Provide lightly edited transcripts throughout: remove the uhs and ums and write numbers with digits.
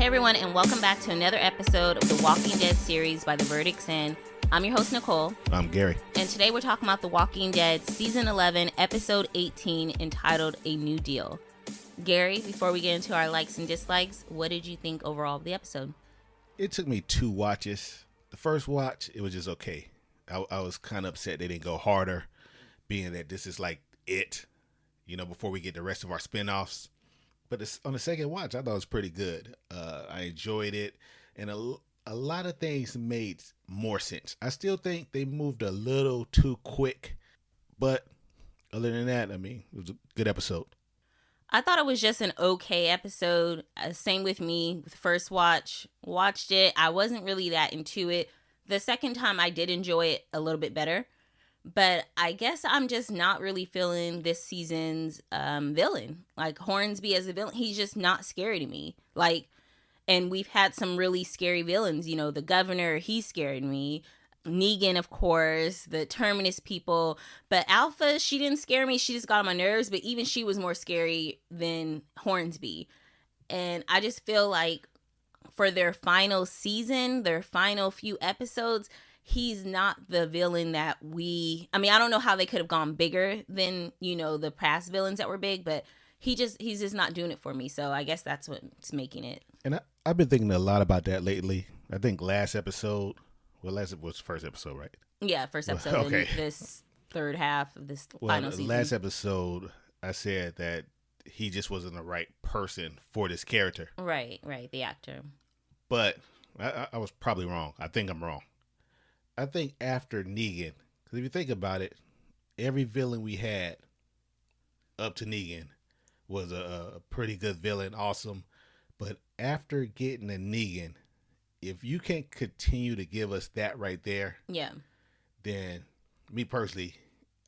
everyone, and welcome back to another episode of The Walking Dead series by The Verdict's End. I'm your host, Nicole. I'm Gary. And today we're talking about The Walking Dead Season 11, Episode 18, entitled A New Deal. Gary, before we get into our likes and dislikes, what did you think overall of the episode? It took me 2 watches. The first watch, it was just okay. I was kind of upset they didn't go harder, being that this is like it, before we get the rest of our spinoffs. But on the second watch, I thought it was pretty good. I enjoyed it, and a lot of things made more sense. I still think they moved a little too quick, but other than that, it was a good episode. I thought it was just an okay episode. Same with me. With the first watched it. I wasn't really that into it. The second time I did enjoy it a little bit better. But I guess I'm just not really feeling this season's villain. Like Hornsby as a villain, he's just not scary to me. And we've had some really scary villains. The governor, he scared me. Negan, of course, the Terminus people. But Alpha, she didn't scare me. She just got on my nerves. But even she was more scary than Hornsby. And I just feel like for their final season, their final few episodes, he's not the villain that I don't know how they could have gone bigger than, the past villains that were big. But he's just not doing it for me. So I guess that's what's making it. And I've been thinking a lot about that lately. I think last episode... Well, last was first episode, right? Yeah, first episode okay. In this third half of this final season. Last episode, I said that he just wasn't the right person for this character. Right, the actor. But I was probably wrong. I think I'm wrong. I think after Negan, because if you think about it, every villain we had up to Negan was a pretty good villain, awesome. But after getting a Negan, if you can't continue to give us that right there, yeah, then me personally,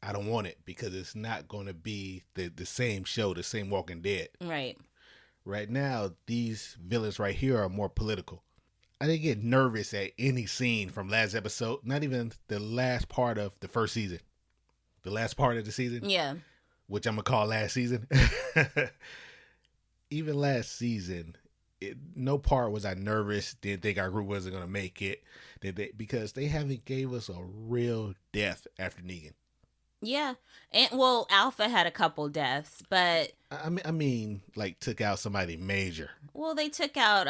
I don't want it because it's not going to be the same show, the same Walking Dead. Right. Right now, these villains right here are more political. I didn't get nervous at any scene from last episode, not even the last part of the first season. The last part of the season? Yeah. Which I'm going to call last season. Even last season, no part was I nervous, didn't think our group wasn't going to make it, because they haven't gave us a real death after Negan. Yeah. And Alpha had a couple deaths, but I mean like took out somebody major. Well, they took out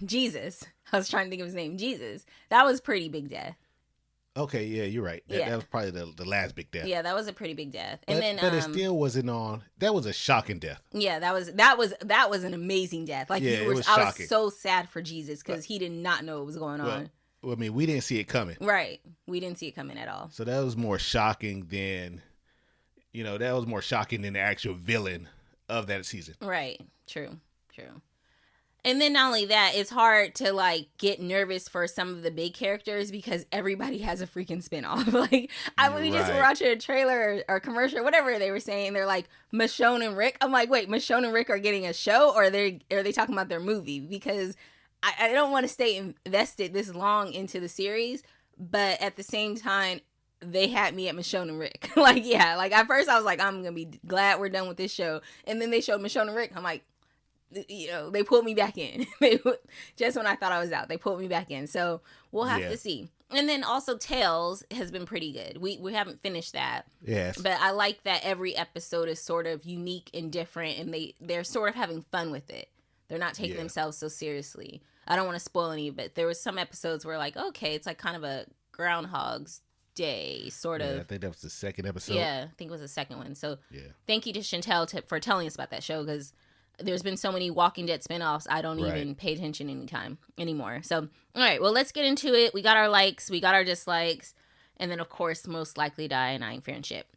Jesus. I was trying to think of his name. Jesus. That was a pretty big death. Okay, yeah, you're right. That was probably the last big death. Yeah, that was a pretty big death. But it still wasn't on. That was a shocking death. Yeah, that was an amazing death. It was shocking. I was so sad for Jesus because he did not know what was going on. Well, we didn't see it coming. Right, we didn't see it coming at all. So that was more shocking than, the actual villain of that season. Right. True. And then not only that, it's hard to get nervous for some of the big characters because everybody has a freaking spinoff. We just were watching a trailer or commercial, whatever they were saying. They're like Michonne and Rick. I'm like, wait, Michonne and Rick are getting a show, or are they talking about their movie? Because I don't want to stay invested this long into the series, but at the same time, they had me at Michonne and Rick. At first I was like, I'm gonna be glad we're done with this show, and then they showed Michonne and Rick. I'm like, they pulled me back in. Just when I thought I was out, they pulled me back in. So we'll have to see. And then also Tales has been pretty good. We haven't finished that. Yes. But I like that every episode is sort of unique and different, and they're sort of having fun with it. They're not taking themselves so seriously. I don't want to spoil any, but there was some episodes where okay, it's kind of a Groundhog's Day sort of. I think that was the second episode. Yeah, I think it was the second one. So thank you to Chantel for telling us about that show, because there's been so many Walking Dead spinoffs, I don't even pay attention anymore. So, all right, well, let's get into it. We got our likes, we got our dislikes, and then, of course, most likely die and I ain't fair shit.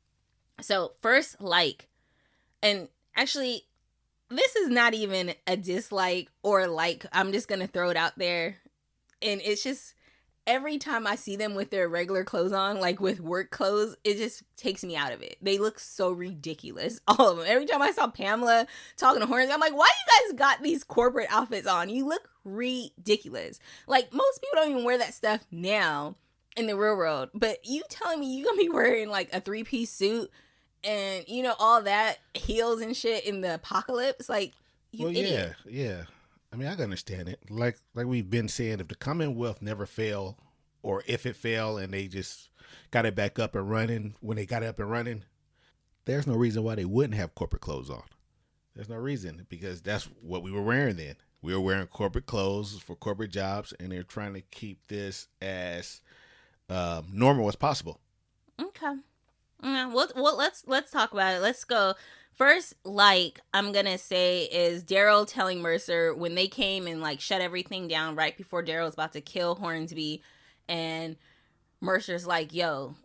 So, first like, and actually, this is not even a dislike or like, I'm just going to throw it out there. And it's just, every time I see them with their regular clothes on, with work clothes, it just takes me out of it. They look so ridiculous, all of them. Every time I saw Pamela talking to Horns, I'm like, why you guys got these corporate outfits on? You look ridiculous. Most people don't even wear that stuff now in the real world. But you telling me you gonna be wearing a 3-piece suit and all that, heels and shit in the apocalypse? You idiot. Yeah. I mean, I can understand it. Like we've been saying, if the Commonwealth never fail, or if it fell and they just got it back up and running when they got it up and running, there's no reason why they wouldn't have corporate clothes on. There's no reason, because that's what we were wearing then. We were wearing corporate clothes for corporate jobs, and they're trying to keep this as normal as possible. Okay. Yeah, well, let's talk about it. Let's go. First, like, I'm gonna say is Daryl telling Mercer when they came and like shut everything down right before Daryl was about to kill Hornsby, and Mercer's like, yo,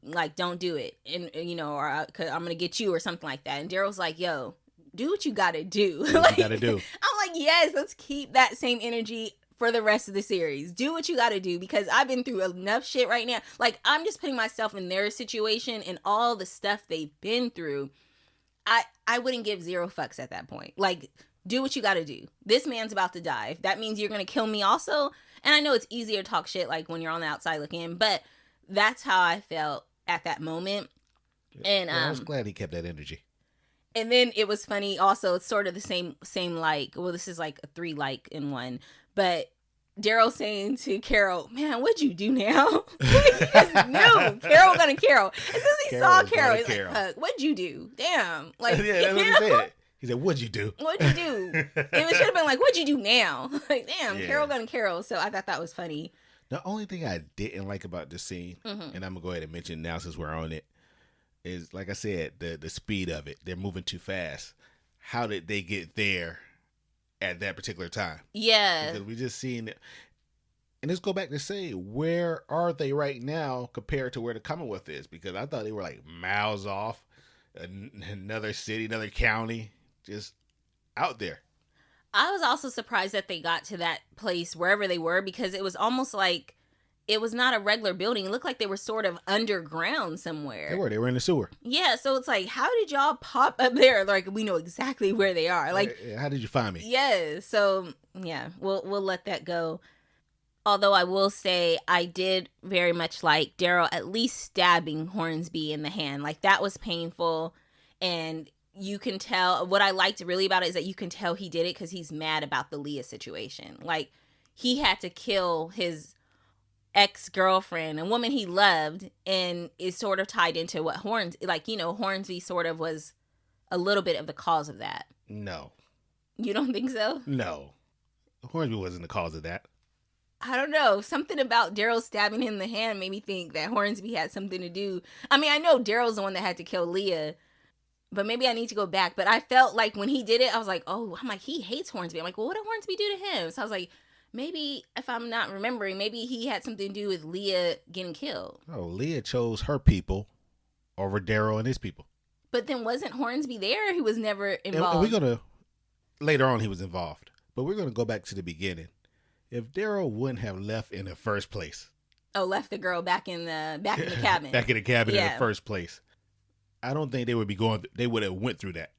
like, don't do it, and you know, or cause I'm gonna get you or something like that. And Daryl's like, yo, do what you gotta do. Do what you gotta do. I'm like, yes, let's keep that same energy for the rest of the series. Do what you gotta do, because I've been through enough shit right now. Like, I'm just putting myself in their situation and all the stuff they've been through. I wouldn't give zero fucks at that point. Like, do what you gotta do. This man's about to die. If that means you're gonna kill me also. And I know it's easier to talk shit like when you're on the outside looking in, but that's how I felt at that moment. And I was glad he kept that energy. And then it was funny also, it's sort of the same like, well, this is like a 3 like in one, but Daryl saying to Carol, man, what'd you do now? He just knew Carol gonna Carol. As soon as he saw Carol, he's like, fuck, what'd you do? Damn. Like, yeah, that's what he said. He said, what'd you do? What'd you do? And it should have been like, what'd you do now? Like, damn, yeah. Carol gonna Carol. So I thought that was funny. The only thing I didn't like about this scene, and I'm gonna go ahead and mention now since we're on it, is, like I said, the speed of it. They're moving too fast. How did they get there at that particular time? Yeah. Because we just seen it. And let's go back to say, where are they right now compared to where the Commonwealth is? Because I thought they were like miles off, another city, another county, just out there. I was also surprised that they got to that place wherever they were, because it was almost like it was not a regular building. It looked like they were sort of underground somewhere. They were in the sewer. Yeah, so it's like, how did y'all pop up there? Like, we know exactly where they are. Like, how did you find me? Yeah, so yeah, we'll let that go. Although I will say I did very much like Daryl at least stabbing Hornsby in the hand. Like, that was painful, and you can tell, what I liked really about it is that you can tell he did it because he's mad about the Leah situation. Like, he had to kill his ex-girlfriend, a woman he loved, and is sort of tied into what Hornsby sort of was a little bit of the cause of that. No. You don't think so? No. Hornsby wasn't the cause of that. I don't know. Something about Daryl stabbing him in the hand made me think that Hornsby had something to do. I mean, I know Daryl's the one that had to kill Leah, but maybe I need to go back. But I felt like when he did it, I was like, oh, I'm like, he hates Hornsby. I'm like, well, what did Hornsby do to him? So I was like, maybe, if I'm not remembering, maybe he had something to do with Leah getting killed. Oh, Leah chose her people over Daryl and his people. But then wasn't Hornsby there? He was never involved. And we're going to, later on he was involved. But we're going to go back to the beginning. If Daryl wouldn't have left in the first place. Oh, left the girl back in the cabin. Back in the cabin in the first place. I don't think they would have went through that.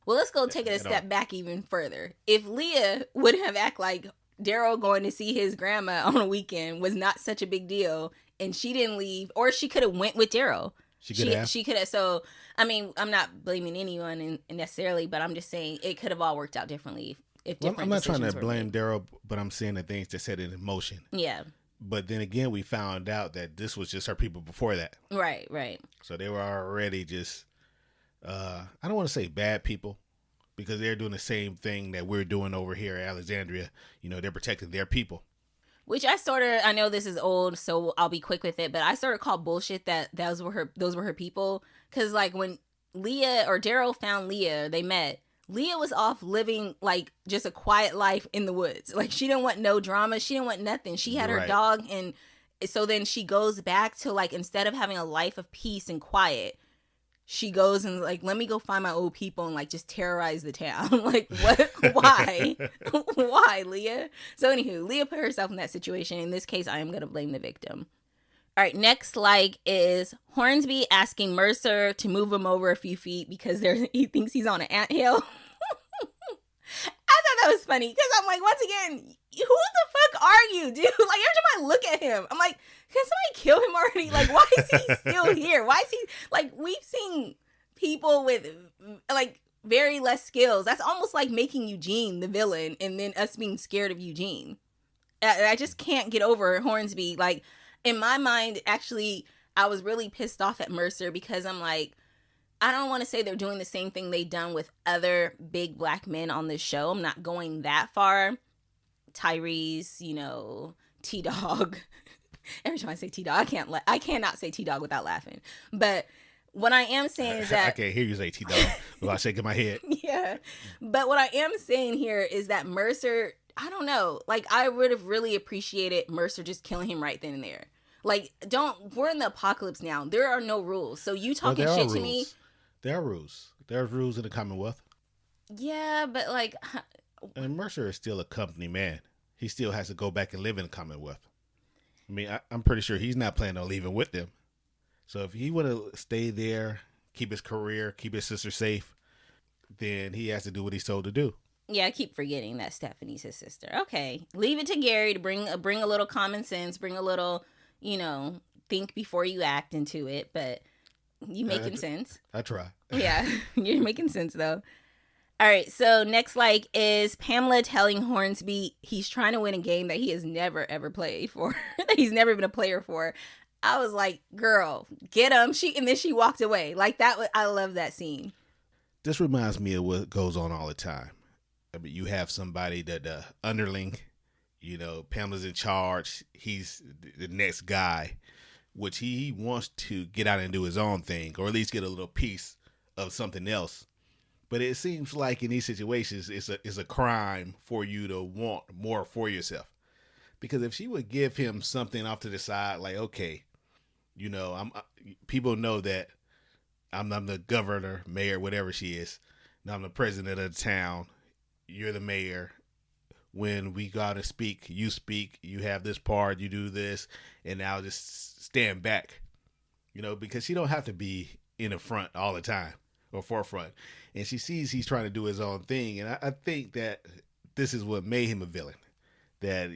Well, let's go take it a step back even further. If Leah would have acted like Daryl going to see his grandma on a weekend was not such a big deal, and she didn't leave, or she could have went with Daryl. She could have. So, I mean, I'm not blaming anyone necessarily, but I'm just saying it could have all worked out differently. I'm not trying to blame Daryl, but I'm saying the things that set it in motion. Yeah. But then again, we found out that this was just her people before that. Right, right. So they were already just, I don't want to say bad people, because they're doing the same thing that we're doing over here at Alexandria. You know, they're protecting their people. Which I know this is old, so I'll be quick with it, but I sort of call bullshit that those were her people. Because, like, when Leah or Daryl found Leah, they met. Leah was off living like just a quiet life in the woods. Like, she didn't want no drama. She didn't want nothing. She had her dog. And so then she goes back to, like, instead of having a life of peace and quiet, she goes and, like, let me go find my old people and, like, just terrorize the town. Like, what? Why? Why, Leah? So anywho, Leah put herself in that situation. In this case, I am going to blame the victim. All right, next like is Hornsby asking Mercer to move him over a few feet because he thinks he's on an anthill. I thought that was funny because I'm like, once again, who the fuck are you, dude? Like, every time I look at him, I'm like, can somebody kill him already? Like, why is he still here? Why is he, like, we've seen people with, like, very less skills. That's almost like making Eugene the villain and then us being scared of Eugene. I just can't get over Hornsby. Like, in my mind, actually, I was really pissed off at Mercer because I'm like, I don't want to say they're doing the same thing they've done with other big black men on this show. I'm not going that far. Tyrese, T-Dog. Every time I say T-Dog, I cannot say T-Dog without laughing. But what I am saying is that I can't hear you say T-Dog without shaking my head. Yeah. But what I am saying here is that Mercer, I don't know. Like, I would have really appreciated Mercer just killing him right then and there. Like, we're in the apocalypse now. There are no rules. So you talking shit to me. There are rules. There are rules in the Commonwealth. Yeah, but like. And Mercer is still a company man. He still has to go back and live in the Commonwealth. I mean, I'm pretty sure he's not planning on leaving with them. So if he would have stayed there, keep his career, keep his sister safe, then he has to do what he's told to do. Yeah, I keep forgetting that Stephanie's his sister. Okay, leave it to Gary to bring a little common sense, bring a little, think before you act into it. But you making sense. I try. Yeah, you're making sense though. All right, so next is Pamela telling Hornsby he's trying to win a game that he has never ever played for, that he's never been a player for. I was like, girl, get him. And then she walked away. Like that. I love that scene. This reminds me of what goes on all the time. I mean, you have somebody that the underling, Pamela's in charge. He's the next guy, which he wants to get out and do his own thing, or at least get a little piece of something else. But it seems like in these situations, it's a crime for you to want more for yourself. Because if she would give him something off to the side, like, okay, people know that I'm the governor, mayor, whatever she is. Now I'm the president of the town. You're the mayor. When we go out and speak, you have this part, you do this, and I'll just stand back. Because she don't have to be in the front all the time or forefront. And she sees he's trying to do his own thing. And I think that this is what made him a villain. That,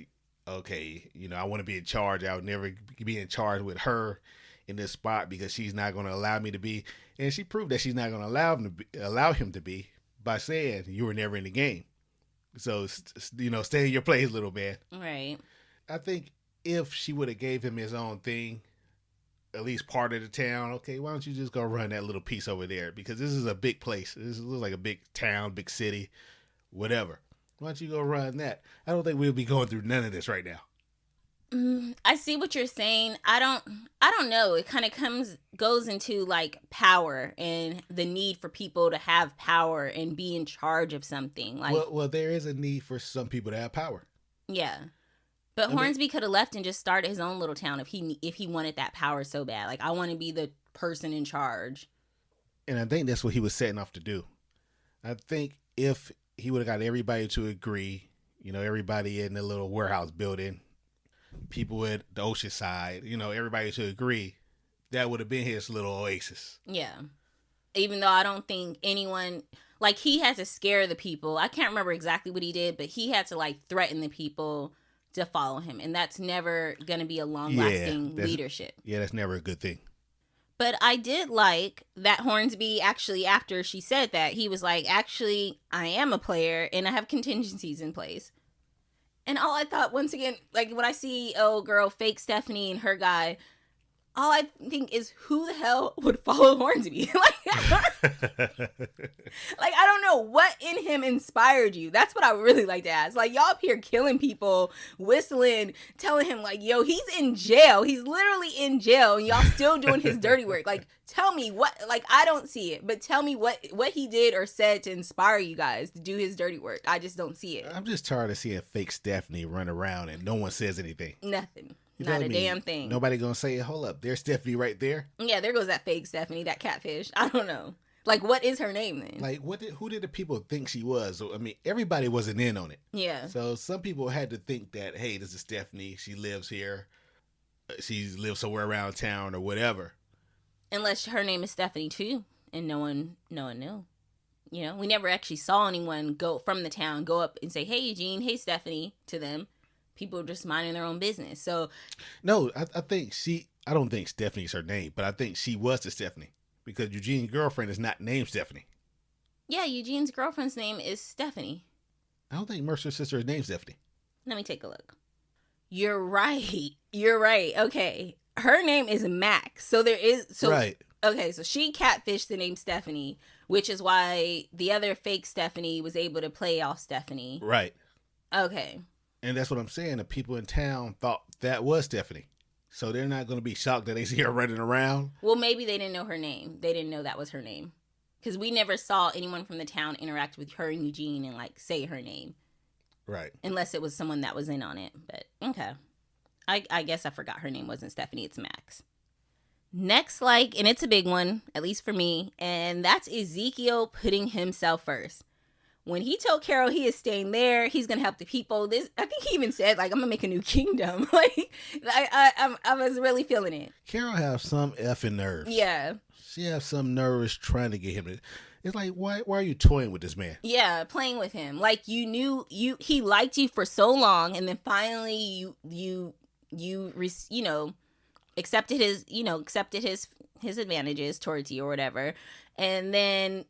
okay, I want to be in charge. I would never be in charge with her in this spot because she's not going to allow me to be. And she proved that she's not going to allow him to be by saying you were never in the game. So, stay in your place, little man. Right. I think if she would have gave him his own thing, at least part of the town, okay, why don't you just go run that little piece over there? Because this is a big place. This looks like a big town, big city, whatever. Why don't you go run that? I don't think we'll be going through none of this right now. I see what you're saying. I don't know. It kind of goes into like power and the need for people to have power and be in charge of something. Like, well, there is a need for some people to have power. Yeah. But Hornsby could have left and just started his own little town if he wanted that power so bad. Like, I want to be the person in charge. And I think that's what he was setting off to do. I think if he would have got everybody to agree, everybody in the little warehouse building, people at the ocean side, everybody to agree, that would have been his little oasis. Yeah. Even though I don't think anyone, like, he had to scare the people. I can't remember exactly what he did, but he had to like threaten the people to follow him, and that's never going to be a long-lasting leadership. Yeah, that's never a good thing. But I did like that Hornsby actually, after she said that, he was like, actually, I am a player, and I have contingencies in place. And all I thought, once again, like, when I see, fake Stephanie and her guy, all I think is, who the hell would follow Hornsby? Like, I don't know what in him inspired you. That's what I would really like to ask. Like, y'all up here killing people, whistling, telling him, like, yo, he's in jail. He's literally in jail, and y'all still doing his dirty work. Like, tell me what, like, I don't see it, but tell me what he did or said to inspire you guys to do his dirty work. I just don't see it. I'm just tired of seeing fake Stephanie run around and no one says anything. Nothing. Not a damn thing. Nobody gonna say, hold up, there's Stephanie right there. Yeah, there goes that fake Stephanie, that catfish. I don't know. Like, what is her name then? Like, who did the people think she was? I mean, everybody wasn't in on it. Yeah. So some people had to think that, hey, this is Stephanie. She lives here. She lives somewhere around town or whatever. Unless her name is Stephanie too, and no one knew. We never actually saw anyone go from the town, go up and say, hey, Eugene, hey, Stephanie, to them. People just minding their own business. So, no, I don't think Stephanie's her name, but I think she was the Stephanie because Eugene's girlfriend is not named Stephanie. Yeah, Eugene's girlfriend's name is Stephanie. I don't think Mercer's sister is named Stephanie. Let me take a look. You're right. You're right. Okay. Her name is Max. So there is... Right. Okay, so she catfished the name Stephanie, which is why the other fake Stephanie was able to play off Stephanie. Right. Okay. And that's what I'm saying. The people in town thought that was Stephanie. So they're not going to be shocked that they see her running around. Well, maybe they didn't know her name. They didn't know that was her name. Because we never saw anyone from the town interact with her and Eugene and, like, say her name. Right. Unless it was someone that was in on it. But, okay. I guess I forgot her name wasn't Stephanie. It's Max. Next, like, and it's a big one, at least for me, and that's Ezekiel putting himself first. When he told Carol he is staying there, he's gonna help the people. I think he even said, like, I'm gonna make a new kingdom. Like, I was really feeling it. Carol has some effing nerves. Yeah. She has some nerves trying to get him to. It's like, why are you toying with this man? Yeah, playing with him. Like, you knew he liked you for so long, and then finally you accepted his advantages towards you or whatever. And then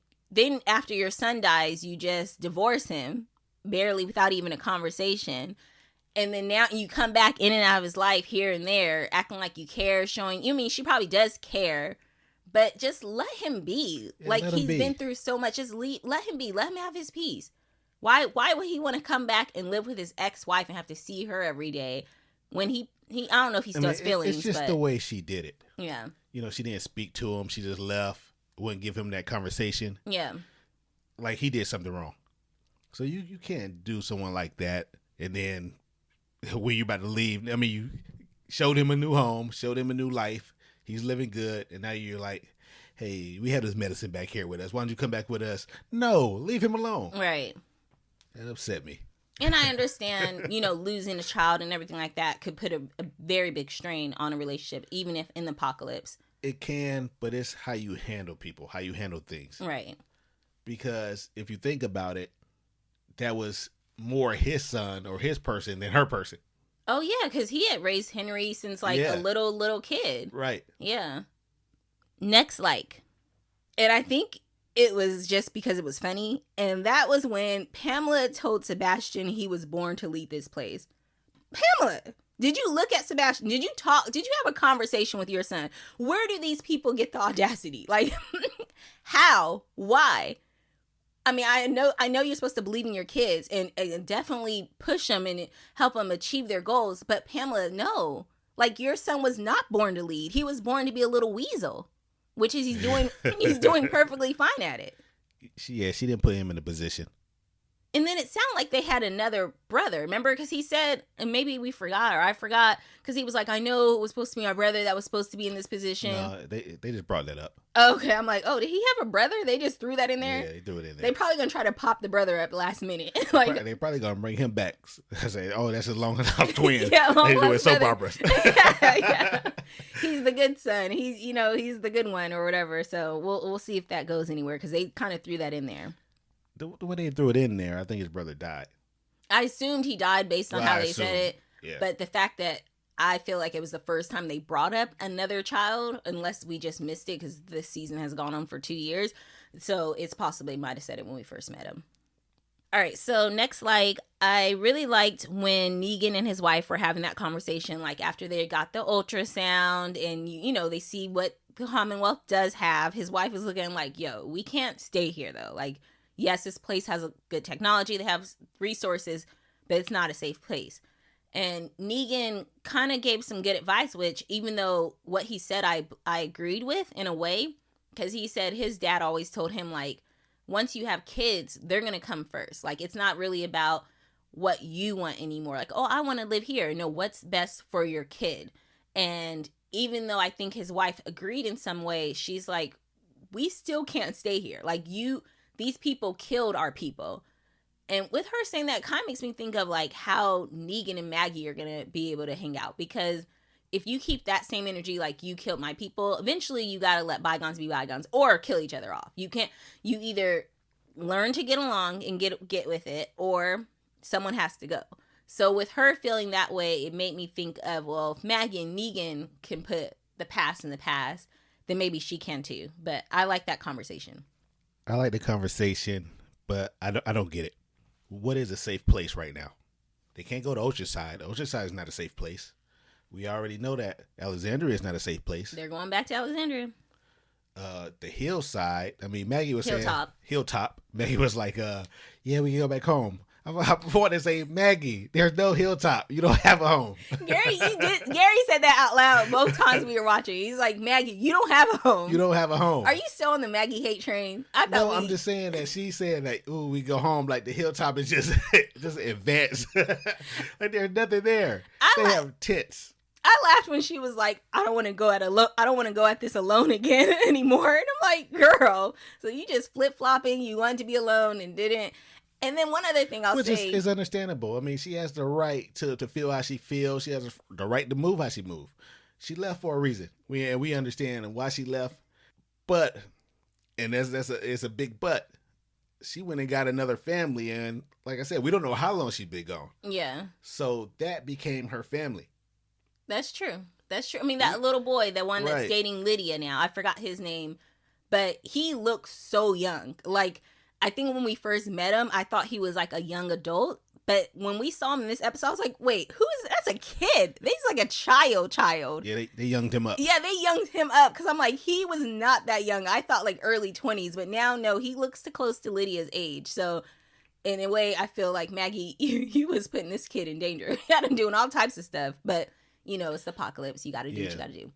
after your son dies, you just divorce him, barely, without even a conversation. And then now you come back in and out of his life here and there, acting like you care, showing, she probably does care, but just let him be. Yeah, like, he's been through so much. Just let him be. Let him have his peace. Why would he want to come back and live with his ex-wife and have to see her every day when he I don't know if he still has feelings. It's just the way she did it. Yeah. She didn't speak to him. She just left. Wouldn't give him that conversation. Yeah. Like, he did something wrong. So you can't do someone like that. And then when you about to leave, you showed him a new home, showed him a new life. He's living good. And now you're like, hey, we have this medicine back here with us. Why don't you come back with us? No, leave him alone. Right. That upset me. And I understand, losing a child and everything like that could put a very big strain on a relationship, even if in the apocalypse. It can, but it's how you handle people, how you handle things. Right. Because if you think about it, that was more his son or his person than her person. Oh, yeah, because he had raised Henry since, a little kid. Right. Yeah. Next, and I think it was just because it was funny. And that was when Pamela told Sebastian he was born to lead this place. Pamela, did you look at Sebastian? Did you talk? Did you have a conversation with your son? Where do these people get the audacity? Like, how? Why? I know you're supposed to believe in your kids and definitely push them and help them achieve their goals. But Pamela, no. Like, your son was not born to lead. He was born to be a little weasel. Which is he's doing perfectly fine at it. She didn't put him in a position. And then it sounded like they had another brother. Remember? Because he said, and maybe we forgot, or I forgot, because he was like, I know it was supposed to be my brother that was supposed to be in this position. No, they just brought that up. Okay, I'm like, oh, did he have a brother? They just threw that in there? Yeah, they threw it in there. They probably going to try to pop the brother up last minute. They probably going to bring him back. I say, oh, that's his long-lost twin. Yeah, they doing soap operas. Yeah. He's the good son. He's the good one or whatever. So we'll see if that goes anywhere, because they kind of threw that in there. The way they threw it in there, I think his brother died. I assumed he died based on how they said it. Yeah. But the fact that I feel like it was the first time they brought up another child, unless we just missed it because this season has gone on for 2 years. So it's possible they might have said it when we first met him. All right, so next, I really liked when Negan and his wife were having that conversation, after they got the ultrasound and, they see what the Commonwealth does have. His wife was looking like, yo, we can't stay here, though. Yes, this place has a good technology. They have resources, but it's not a safe place. And Negan kind of gave some good advice, which even though what he said, I agreed with in a way, because he said his dad always told him, once you have kids, they're going to come first. It's not really about what you want anymore. Oh, I want to live here. No, what's best for your kid? And even though I think his wife agreed in some way, she's like, we still can't stay here. These people killed our people. And with her saying that, kind of makes me think of how Negan and Maggie are going to be able to hang out. Because if you keep that same energy, you killed my people, eventually you got to let bygones be bygones or kill each other off. You either learn to get along and get with it, or someone has to go. So with her feeling that way, it made me think of, well, if Maggie and Negan can put the past in the past, then maybe she can too. But I like that conversation. I like the conversation, but I don't get it. What is a safe place right now? They can't go to Oceanside. Oceanside is not a safe place. We already know that. Alexandria is not a safe place. They're going back to Alexandria. The hillside. I mean, Maggie was Hilltop. saying hilltop. Maggie was like, yeah, we can go back home. I want to say, Maggie, there's no hilltop. You don't have a home. Gary said that out loud both times we were watching. He's like, Maggie, you don't have a home. You don't have a home. Are you still on the Maggie hate train? No, I'm just saying that she said that, ooh, we go home like the hilltop is just advanced. Like there's nothing there. They have tents. I laughed when she was like, I don't want to go at this alone again anymore. And I'm like, girl, so you just flip-flopping, you wanted to be alone and didn't. And then one other thing I'll say. Which is understandable. I mean, she has the right to feel how she feels. She has the right to move how she moves. She left for a reason. We understand why she left. But, and it's a big but, she went and got another family. And like I said, we don't know how long she's been gone. Yeah. So that became her family. That's true. I mean, that little boy, the one that's dating Lydia now, I forgot his name, but he looks so young. Like, I think when we first met him, I thought he was like a young adult. But when we saw him in this episode, I was like, wait, that's a kid. He's like a child. Yeah, they younged him up. Yeah, they younged him up because I'm like, he was not that young. I thought like early 20s, but now, no, he looks too close to Lydia's age. So in a way, I feel like Maggie, you was putting this kid in danger. You got him doing all types of stuff. But, you know, it's the apocalypse. You got to do what you got to do.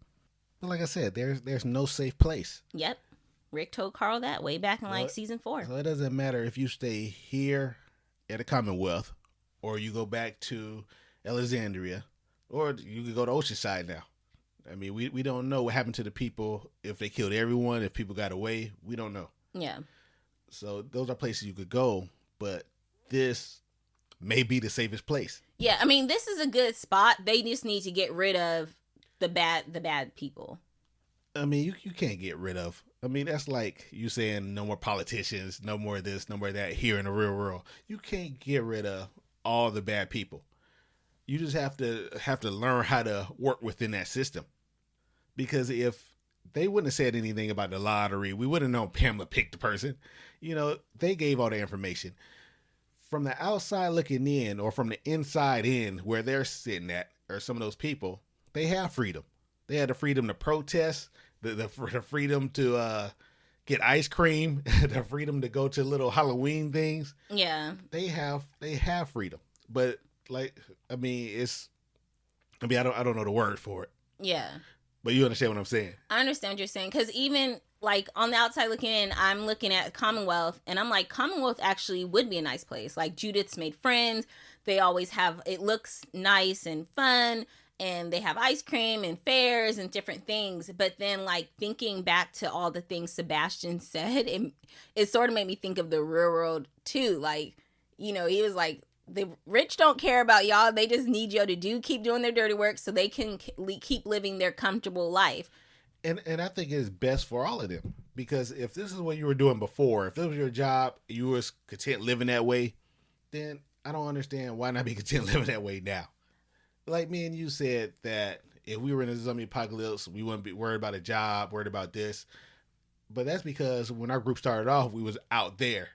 But like I said, there's no safe place. Yep. Rick told Carl that way back in season 4. So it doesn't matter if you stay here at the Commonwealth or you go back to Alexandria or you could go to Oceanside now. I mean, we don't know what happened to the people, if they killed everyone, if people got away. We don't know. Yeah. So those are places you could go, but this may be the safest place. Yeah, I mean, this is a good spot. They just need to get rid of the bad people. I mean, you can't get rid of. I mean, that's like you saying no more politicians, no more of this, no more of that here in the real world. You can't get rid of all the bad people. You just have to learn how to work within that system. Because if they wouldn't have said anything about the lottery, we wouldn't have known Pamela picked the person. You know, they gave all the information. From the outside looking in or from the inside in where they're sitting at, or some of those people, they have freedom. They had the freedom to protest, the freedom to get ice cream, the freedom to go to little Halloween things. Yeah. They have freedom. But like, I don't know the word for it. Yeah. But you understand what I'm saying? I understand what you're saying. Because even like on the outside looking in, I'm looking at Commonwealth and I'm like, Commonwealth actually would be a nice place. Like Judith's made friends. They always have, it looks nice and fun. And they have ice cream and fairs and different things. But then, like, thinking back to all the things Sebastian said, it sort of made me think of the real world, too. Like, you know, he was like, the rich don't care about y'all. They just need y'all to keep doing their dirty work so they can keep living their comfortable life. And I think it's best for all of them. Because if this is what you were doing before, if this was your job, you was content living that way, then I don't understand why not be content living that way now. Like me and you said that if we were in a zombie apocalypse, we wouldn't be worried about a job, worried about this. But that's because when our group started off, we was out there.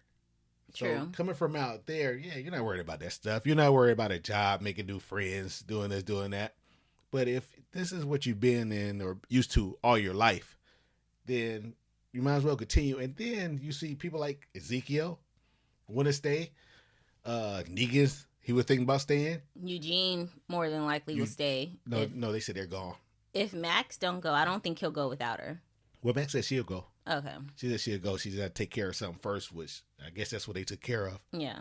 True. So coming from out there, yeah, you're not worried about that stuff. You're not worried about a job, making new friends, doing this, doing that. But if this is what you've been in or used to all your life, then you might as well continue. And then you see people like Ezekiel want to stay. Negan's, he was thinking about staying. Eugene more than likely will stay. No, they said they're gone. If Max don't go, I don't think he'll go without her. Well, Max said she'll go. Okay. She said she'll go. She's got to take care of something first, which I guess that's what they took care of. Yeah.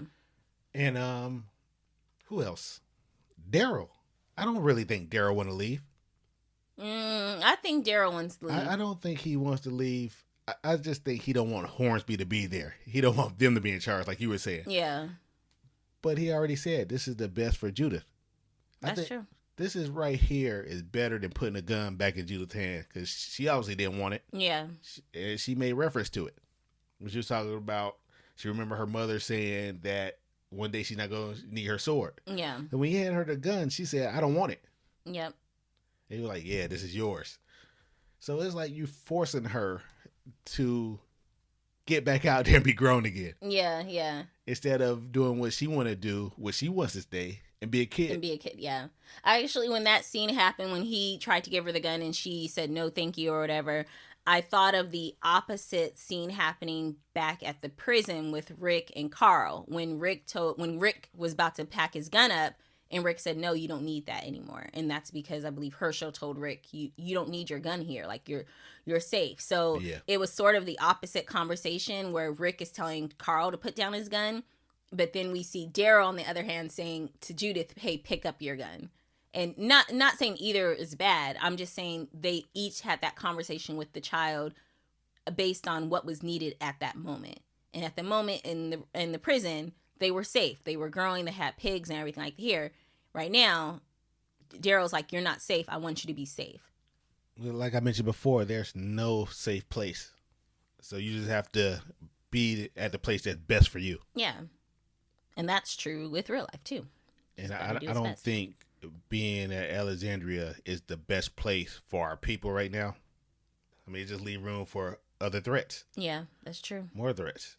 And who else? Daryl. I don't really think Daryl want to leave. I think Daryl wants to leave. I don't think he wants to leave. I just think he don't want Hornsby to be there. He don't want them to be in charge, like you were saying. Yeah. But he already said this is the best for Judith. That's true. This is right here is better than putting a gun back in Judith's hand because she obviously didn't want it. Yeah. She made reference to it. When she was talking about, she remembered her mother saying that one day she's not going to need her sword. Yeah. And when he handed her the gun, she said, I don't want it. Yep. And he was like, yeah, this is yours. So it's like you forcing her to get back out there and be grown again. Yeah. Instead of doing what she want to do, what she wants to stay and be a kid. Yeah. I actually, when that scene happened, when he tried to give her the gun and she said no thank you or whatever, I thought of the opposite scene happening back at the prison with Rick and Carl. When Rick was about to pack his gun up, and Rick said, no, you don't need that anymore. And that's because I believe Herschel told Rick, you don't need your gun here. Like, you're safe. So It was sort of the opposite conversation where Rick is telling Carl to put down his gun. But then we see Daryl, on the other hand, saying to Judith, hey, pick up your gun. And not saying either is bad. I'm just saying they each had that conversation with the child based on what was needed at that moment. And at the moment in the prison, they were safe. They were growing. They had pigs and everything like here. Right now, Daryl's like, you're not safe. I want you to be safe. Like I mentioned before, there's no safe place. So you just have to be at the place that's best for you. Yeah. And that's true with real life, too. And I don't think being at Alexandria is the best place for our people right now. I mean, it just leave room for other threats. Yeah, that's true. More threats.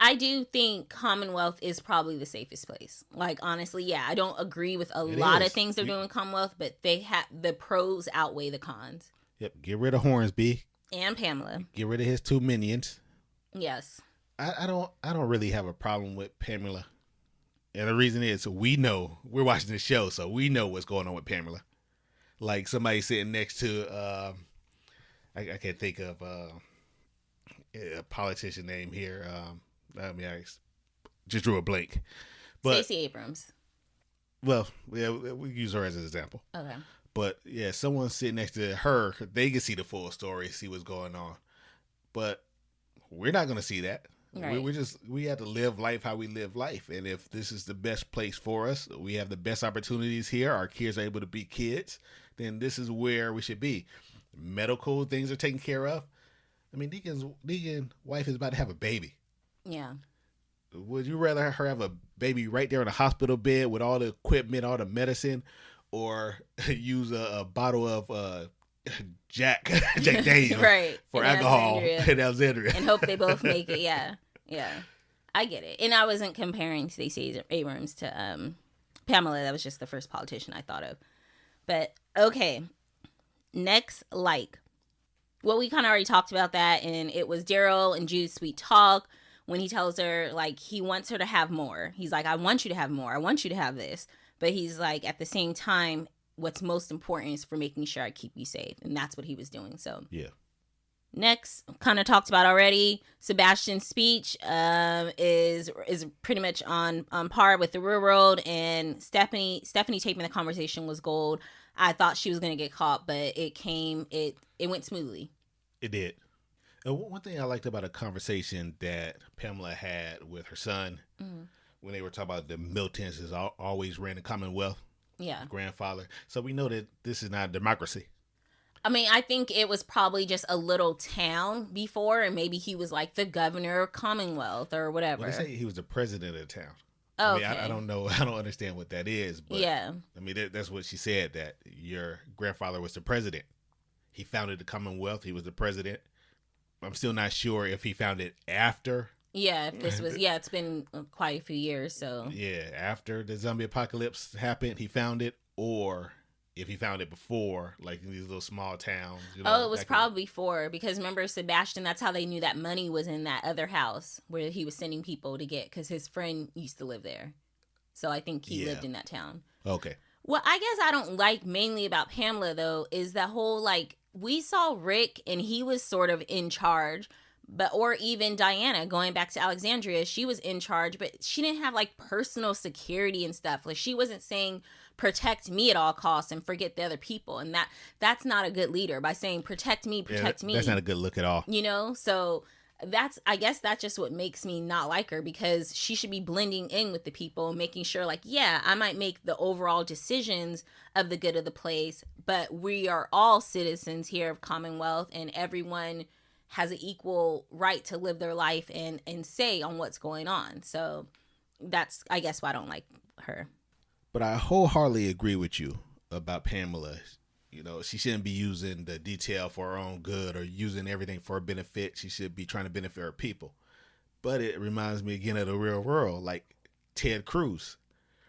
I do think Commonwealth is probably the safest place. Like, honestly, yeah, I don't agree with a lot of things they're doing in Commonwealth, but they have the pros outweigh the cons. Yep, get rid of Hornsby and Pamela. Get rid of his 2 minions. Yes. I don't really have a problem with Pamela, and the reason is we're watching the show, so we know what's going on with Pamela. Like somebody sitting next to I can't think of a politician name here. I just drew a blank. But Stacey Abrams. Well, yeah, we use her as an example. Okay. But yeah, someone sitting next to her, they can see the full story, see what's going on. But we're not going to see that. Right. We have to live life how we live life. And if this is the best place for us, we have the best opportunities here, our kids are able to be kids, then this is where we should be. Medical things are taken care of. I mean, Deacon's wife is about to have a baby. Yeah. Would you rather her have a baby right there in a hospital bed with all the equipment, all the medicine, or use a bottle of Jack Daniels right. for alcohol in Alexandria and hope they both make it? Yeah. I get it. And I wasn't comparing Stacey Abrams to Pamela. That was just the first politician I thought of. But okay, next, well, we kind of already talked about that, and it was Daryl and Judith's sweet talk when he tells her, like, he wants her to have more. He's like, I want you to have more. I want you to have this. But he's like, at the same time, what's most important is for making sure I keep you safe. And that's what he was doing. So, yeah. Next, kind of talked about already, Sebastian's speech is pretty much on par with the real world. And Stephanie taping the conversation was gold. I thought she was going to get caught, but it went smoothly. It did. One thing I liked about a conversation that Pamela had with her son when they were talking about the Miltons is always ran the Commonwealth. Yeah. Grandfather. So we know that this is not a democracy. I mean, I think it was probably just a little town before, and maybe he was like the governor of Commonwealth or whatever. Well, they say he was the president of the town. Oh, I mean, I don't know. I don't understand what that is. But yeah. I mean, that's what she said, that your grandfather was the president. He founded the Commonwealth. He was the president. I'm still not sure if he found it after. Yeah, if this was, it's been quite a few years, so. Yeah, after the zombie apocalypse happened, he found it, or if he found it before, like in these little small towns. It was probably before, because remember Sebastian, that's how they knew that money was in that other house where he was sending people to get, because his friend used to live there. So I think he lived in that town. Okay. What I guess I don't like mainly about Pamela, though, is that whole, we saw Rick and he was sort of in charge, or even Diana going back to Alexandria, she was in charge, but she didn't have personal security and stuff. She wasn't saying protect me at all costs and forget the other people. And that's not a good leader, by saying protect me. That's not a good look at all. So I guess that's just what makes me not like her, because she should be blending in with the people and making sure I might make the overall decisions of the good of the place, but we are all citizens here of Commonwealth, and everyone has an equal right to live their life and say on what's going on. So that's, I guess, why I don't like her. But I wholeheartedly agree with you about Pamela. You know, she shouldn't be using the detail for her own good or using everything for her benefit. She should be trying to benefit her people. But it reminds me again of the real world, like Ted Cruz.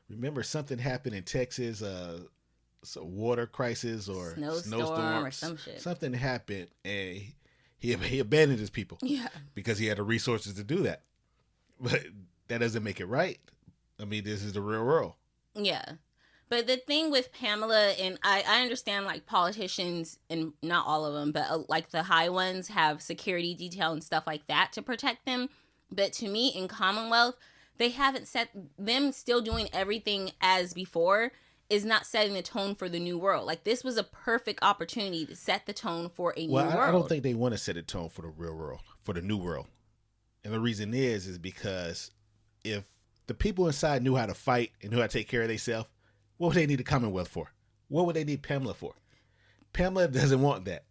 Remember something happened in Texas, it's a water crisis or snowstorm or some shit. Something happened and he abandoned his people. Yeah. Because he had the resources to do that. But that doesn't make it right. I mean, this is the real world. Yeah. But the thing with Pamela, and I understand like politicians, and not all of them, but like the high ones have security detail and stuff like that to protect them. But to me, in Commonwealth, they haven't set them still doing everything as before is not setting the tone for the new world. Like, this was a perfect opportunity to set the tone for a new world. I don't think they want to set a tone for the real world, for the new world. And the reason is because if the people inside knew how to fight and knew how to take care of themselves, what would they need the Commonwealth for? What would they need Pamela for? Pamela doesn't want that.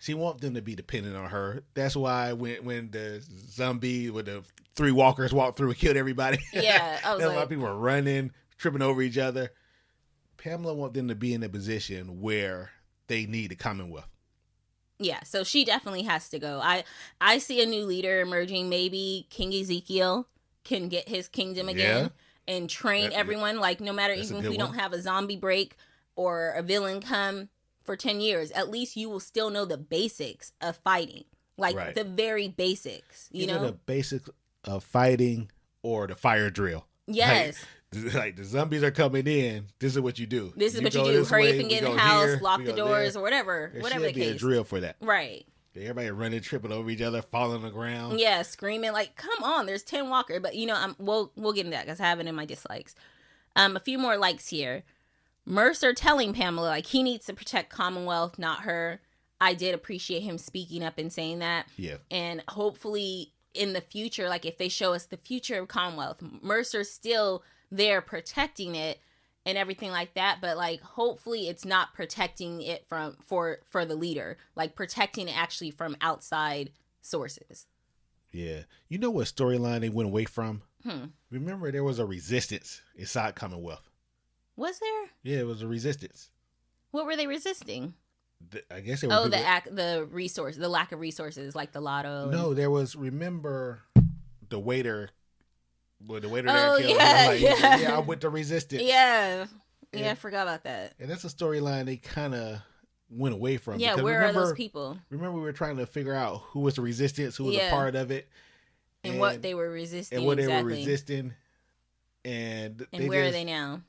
She wants them to be dependent on her. That's why when the zombie with the 3 walkers walked through and killed everybody. Yeah, I was like, a lot of people were running, tripping over each other. Pamela wants them to be in a position where they need the Commonwealth. Yeah, so she definitely has to go. I see a new leader emerging. Maybe King Ezekiel can get his kingdom again and train everyone. Like, no matter, even if we don't have a zombie break or a villain come for 10 years, at least you will still know the basics of fighting. Like, the very basics, you know? The basics of fighting or the fire drill. Yes. Like the zombies are coming in. This is what you do. This is what you do. Hurry up and get in the house, lock the doors, or whatever. Whatever the case. There should be a drill for that. Right. Everybody running, tripping over each other, falling on the ground. Yeah, screaming like, "Come on!" There's 10 walker, but you know, we'll get into that because I have it in my dislikes. A few more likes here. Mercer telling Pamela like he needs to protect Commonwealth, not her. I did appreciate him speaking up and saying that. Yeah. And hopefully in the future, like if they show us the future of Commonwealth, Mercer's still there protecting it and everything like that, but like hopefully it's not protecting it for the leader, like protecting it actually from outside sources. Yeah. You know what storyline they went away from? Remember there was a resistance inside Commonwealth. Was there? Yeah, it was a resistance. What were they resisting? I guess they were the lack of resources, like the lotto. No, there was, remember the waiter. Well, the waiter there killed yeah, I'm with the resistance. Yeah, I forgot about that. And that's a storyline they kind of went away from. Yeah, where are those people? Remember, we were trying to figure out who was the resistance, who was a part of it, and what they were resisting, and what they were resisting, and where are they now?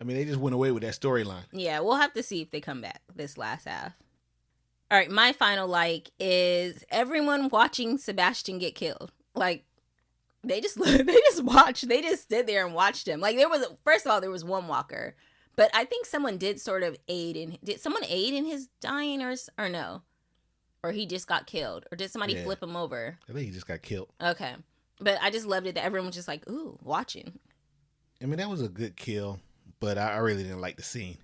I mean, they just went away with that storyline. Yeah, we'll have to see if they come back this last half. All right, my final like is everyone watching Sebastian get killed. Like, they just watched. They just stood there and watched him. Like, first of all, there was one walker, but I think someone did sort of did someone aid in his dying or no? Or he just got killed? Or did somebody flip him over? I think he just got killed. Okay. But I just loved it that everyone was just like, ooh, watching. I mean, that was a good kill, but I really didn't like the scene.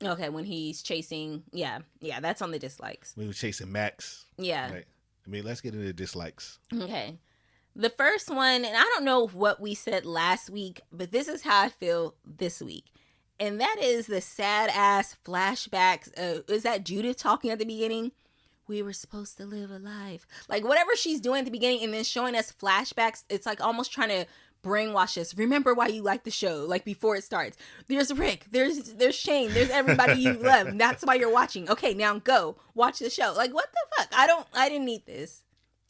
Okay, when he's chasing, yeah, that's on the dislikes. When he was chasing Max. Yeah. Right. I mean, let's get into the dislikes. Okay. The first one, and I don't know what we said last week, but this is how I feel this week. And that is the sad-ass flashbacks. Is that Judith talking at the beginning? We were supposed to live a life. Like, whatever she's doing at the beginning and then showing us flashbacks, it's like almost trying to brainwash us. Remember why you like the show, like before it starts. There's Rick, there's Shane, there's everybody you love. That's why you're watching. Okay, now go watch the show. Like, what the fuck? I didn't need this.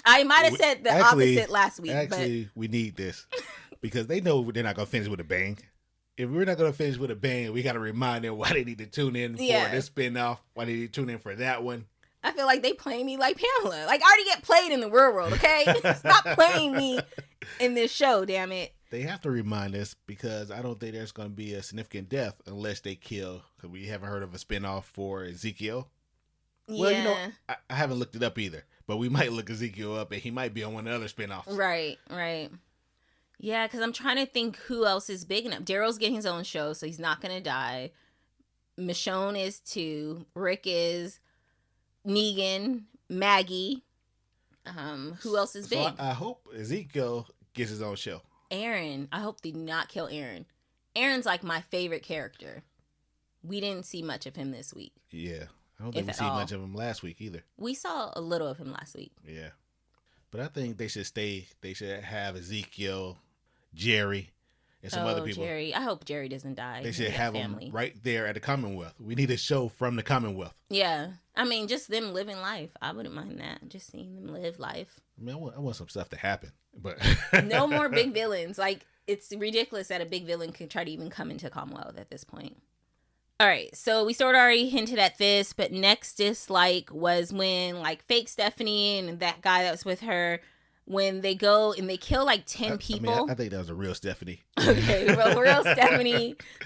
I might have said the opposite last week. Actually, we need this because they know they're not going to finish with a bang. If we're not going to finish with a bang, we got to remind them why they need to tune in for this spinoff, why they need to tune in for that one. I feel like they play me like Pamela. Like, I already get played in the real world, okay? Stop playing me in this show, damn it. They have to remind us because I don't think there's going to be a significant death unless they kill, because we haven't heard of a spinoff for Ezekiel. Yeah. Well, you know, I haven't looked it up either, but we might look Ezekiel up and he might be on one of the other spinoffs. Right. Yeah, because I'm trying to think who else is big enough. Daryl's getting his own show, so he's not going to die. Michonne is too. Rick is. Negan, Maggie. Who else is big? I hope Ezekiel gets his own show. Aaron. I hope they do not kill Aaron. Aaron's like my favorite character. We didn't see much of him this week. Yeah. I don't think we see much of him last week either. We saw a little of him last week. Yeah. But I think they should have Ezekiel, Jerry, and some other people. Jerry. I hope Jerry doesn't die. They should have him right there at the Commonwealth. We need a show from the Commonwealth. Yeah. I mean, just them living life. I wouldn't mind that. Just seeing them live life. I mean, I want some stuff to happen. But no more big villains. Like, it's ridiculous that a big villain could try to even come into Commonwealth at this point. All right, so we sort of already hinted at this, but next dislike was when, like, fake Stephanie and that guy that was with her, when they go and they kill, like, 10 people. I think that was a real Stephanie. Okay, well, the